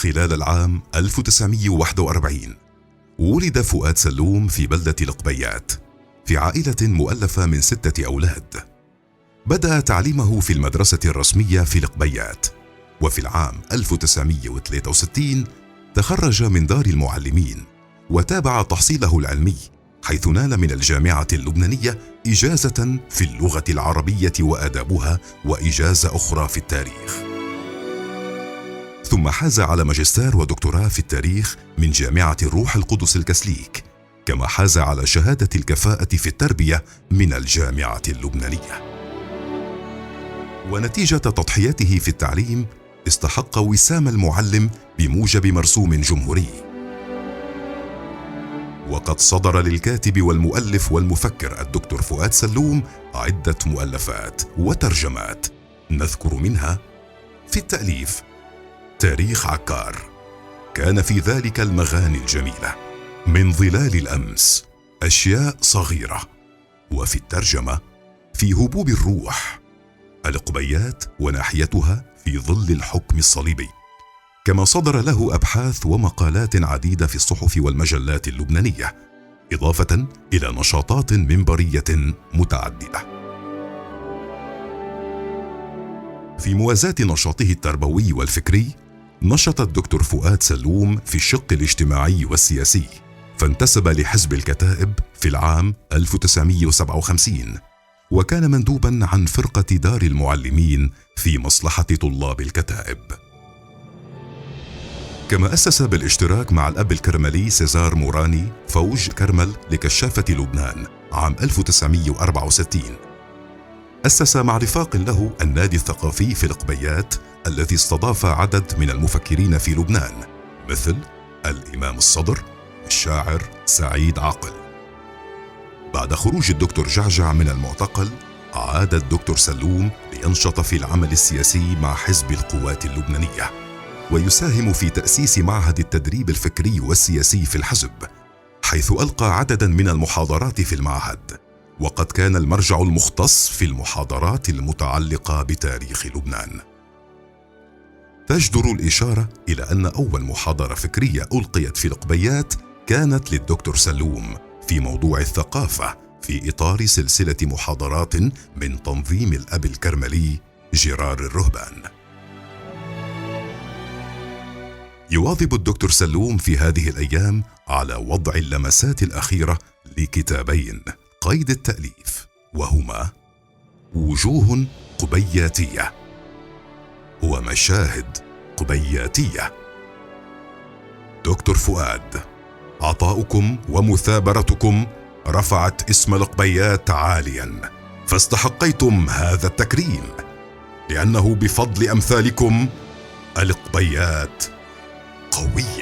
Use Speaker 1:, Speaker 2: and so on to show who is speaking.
Speaker 1: خلال العام 1941 ولد فؤاد سلوم في بلدة القبيات في عائلة مؤلفة من 6 أولاد. بدأ تعليمه في المدرسة الرسمية في القبيات، وفي العام 1963 تخرج من دار المعلمين وتابع تحصيله العلمي، حيث نال من الجامعة اللبنانية إجازة في اللغة العربية وآدابها وإجازة أخرى في التاريخ. ثم حاز على ماجستير ودكتوراه في التاريخ من جامعة الروح القدس الكاثوليك، كما حاز على شهادة الكفاءة في التربية من الجامعة اللبنانية. ونتيجة تضحياته في التعليم استحق وسام المعلم بموجب مرسوم جمهوري. وقد صدر للكاتب والمؤلف والمفكر الدكتور فؤاد سلوم عدة مؤلفات وترجمات، نذكر منها: في التأليف تاريخ عكار، كان في ذلك المغاني الجميلة، من ظلال الأمس أشياء صغيرة، وفي الترجمة في هبوب الروح، القبيات وناحيتها في ظل الحكم الصليبي. كما صدر له أبحاث ومقالات عديدة في الصحف والمجلات اللبنانية، إضافة إلى نشاطات منبرية متعددة. في موازاة نشاطه التربوي والفكري، نشط الدكتور فؤاد سلوم في الشق الاجتماعي والسياسي، فانتسب لحزب الكتائب في العام 1957، وكان مندوبا عن فرقة دار المعلمين في مصلحة طلاب الكتائب. كما أسس بالاشتراك مع الأب الكرملي سيزار موراني فوج كرمل لكشافة لبنان عام 1964. أسس مع رفاق له النادي الثقافي في القبيات، الذي استضاف عدد من المفكرين في لبنان مثل الإمام الصدر والشاعر سعيد عاقل. بعد خروج الدكتور جعجع من المعتقل، عاد الدكتور سلوم لينشط في العمل السياسي مع حزب القوات اللبنانية، ويساهم في تأسيس معهد التدريب الفكري والسياسي في الحزب، حيث ألقى عددا من المحاضرات في المعهد، وقد كان المرجع المختص في المحاضرات المتعلقة بتاريخ لبنان. تجدر الإشارة إلى أن أول محاضرة فكرية ألقيت في القبيات كانت للدكتور سلوم في موضوع الثقافة، في إطار سلسلة محاضرات من تنظيم الأب الكرملي جرار الرهبان. يواظب الدكتور سلوم في هذه الأيام على وضع اللمسات الأخيرة لكتابين قيد التأليف، وهما وجوه قبياتية ومشاهد قبياتية. دكتور فؤاد، عطاؤكم ومثابرتكم رفعت اسم القبيات عاليا، فاستحقيتم هذا التكريم، لأنه بفضل أمثالكم القبيات قوية.